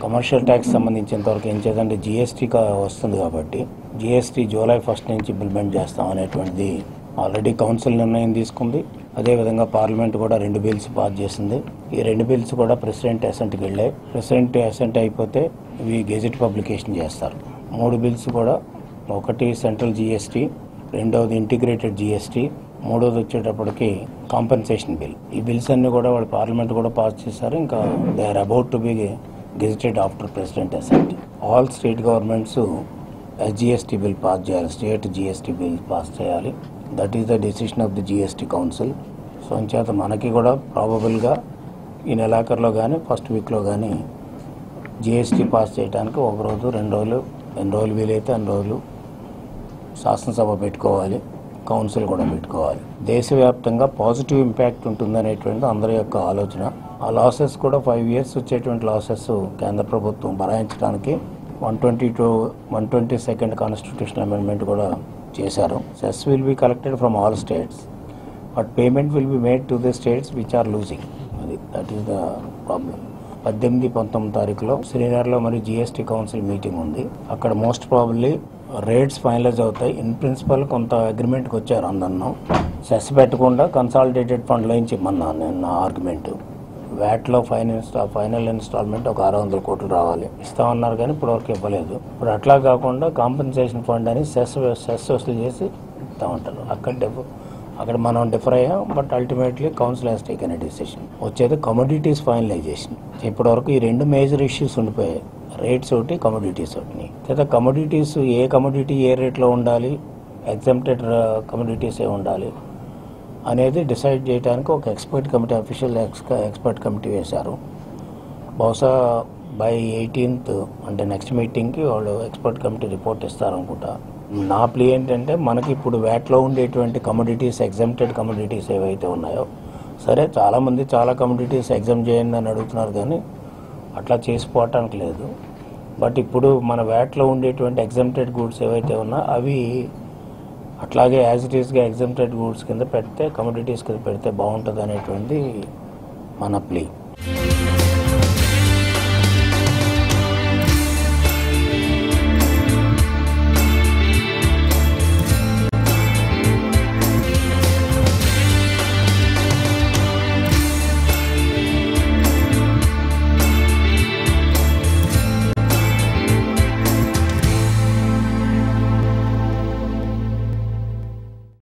Commercial tax సంబంధించినంతవరకు ఏం చేద్దంటే GST వస్తుంది కాబట్టి జిఎస్టీ జూలై 1 నుంచి ఇంప్లిమెంట్ చేస్తాం అనేటువంటిది ఆల్రెడీ కౌన్సిల్ నిర్ణయం తీసుకుంది. అదేవిధంగా పార్లమెంట్ కూడా 2 బిల్స్ పాస్ చేసింది. ఈ 2 బిల్స్ కూడా ప్రెసిడెంట్ అసెంట్కి వెళ్ళాయి. ప్రెసిడెంట్ అసెంట్ అయిపోతే ఇవి గెజెట్ పబ్లికేషన్ చేస్తారు. 3 బిల్స్ కూడా, ఒకటి సెంట్రల్ జిఎస్టీ, రెండవది ఇంటిగ్రేటెడ్ జిఎస్టీ, మూడోది వచ్చేటప్పటికి కాంపెన్సేషన్ బిల్. ఈ బిల్స్ అన్ని కూడా వాళ్ళు పార్లమెంట్ కూడా పాస్ చేశారు. ఇంకా they are about to be gazetted after president assent. All state governments SGST bill pass చేయాలి, స్టేట్ జిఎస్టీ బిల్ పాస్ చేయాలి. That is the decision of the GST council. So అంచేత మనకి కూడా ప్రాబబుల్గా ఈ నెలాఖరులో కానీ ఫస్ట్ వీక్లో కానీ జిఎస్టీ పాస్ చేయడానికి 1 రోజు 2 రోజులు, ఎన్ని రోజులు వీలైతే అన్ని రోజులు శాసనసభ పెట్టుకోవాలి, కౌన్సిల్ కూడా పెట్టుకోవాలి. దేశవ్యాప్తంగా పాజిటివ్ ఇంపాక్ట్ ఉంటుందనేటువంటిది అందరి యొక్క ఆలోచన. ఆ లాసెస్ కూడా 5 years వచ్చేటువంటి లాసెస్ కేంద్ర ప్రభుత్వం భరాయించడానికి 122nd కాన్స్టిట్యూషనల్ అమెండ్మెంట్ కూడా చేశారు. Cess will be collected from all states, but payment will be made to the states which are losing. That is the problem. 18, 19 తారీఖులో శ్రీనగర్లో మరి జిఎస్టీ కౌన్సిల్ మీటింగ్ ఉంది. అక్కడ మోస్ట్ ప్రాబబ్లీ రేట్స్ ఫైనలైజ్ అవుతాయి. In principle కొంత అగ్రిమెంట్కి వచ్చారు అందరినో. Cess పెట్టకుండా కన్సాలిడేటెడ్ ఫండ్లో నుంచి ఇమ్మన్నా నేను నా ఆర్గ్యుమెంట్. వ్యాట్లో ఫైనల్ ఇన్స్టాల్మెంట్ ఒక 600 కోట్లు రావాలి ఇస్తామన్నారు, కానీ ఇప్పటివరకు ఇవ్వలేదు. ఇప్పుడు అట్లా కాకుండా కాంపెన్సేషన్ ఫండ్ అని సెస్ వసూలు చేసి ఇస్తామంటారు. అక్కడ మనం డిఫర్ అయ్యాం, but ultimately council has taken a decision. వచ్చేది కమోడిటీస్ ఫైనలైజేషన్. ఇప్పటివరకు ఈ 2 మేజర్ ఇష్యూస్ ఉండిపోయాయి, రేట్స్ ఒకటి, కమోడిటీస్ ఒకటి. లేదా కమోడిటీస్ ఏ కమోడిటీ ఏ రేట్లో ఉండాలి, ఎగ్జామ్టెడ్ కమోడిటీస్ ఏ ఉండాలి అనేది డిసైడ్ చేయడానికి ఒక expert committee, official expert committee వేశారు. బహుశా బై 18th అంటే నెక్స్ట్ మీటింగ్కి వాళ్ళు ఎక్స్పర్ట్ కమిటీ రిపోర్ట్ ఇస్తారనుకుంటా. నా ప్లే ఏంటంటే మనకి ఇప్పుడు వ్యాట్లో ఉండేటువంటి కమోడిటీస్, ఎగ్జామ్టెడ్ కమోడిటీస్ ఏవైతే ఉన్నాయో, సరే చాలామంది చాలా కమోడిటీస్ ఎగ్జామ్ చేయండి అని అడుగుతున్నారు, కానీ అట్లా చేసుకోవటానికి లేదు. బట్ ఇప్పుడు మన వ్యాట్లో ఉండేటువంటి ఎగ్జామ్టెడ్ గూడ్స్ ఏవైతే ఉన్నా అవి అట్లాగే యాజ్ ఇట్ ఈస్గా ఎగ్జామ్టెడ్ గూడ్స్ కింద పెడితే, కమోడిటీస్ కింద పెడితే బాగుంటుంది అనేటువంటి మన ప్లే.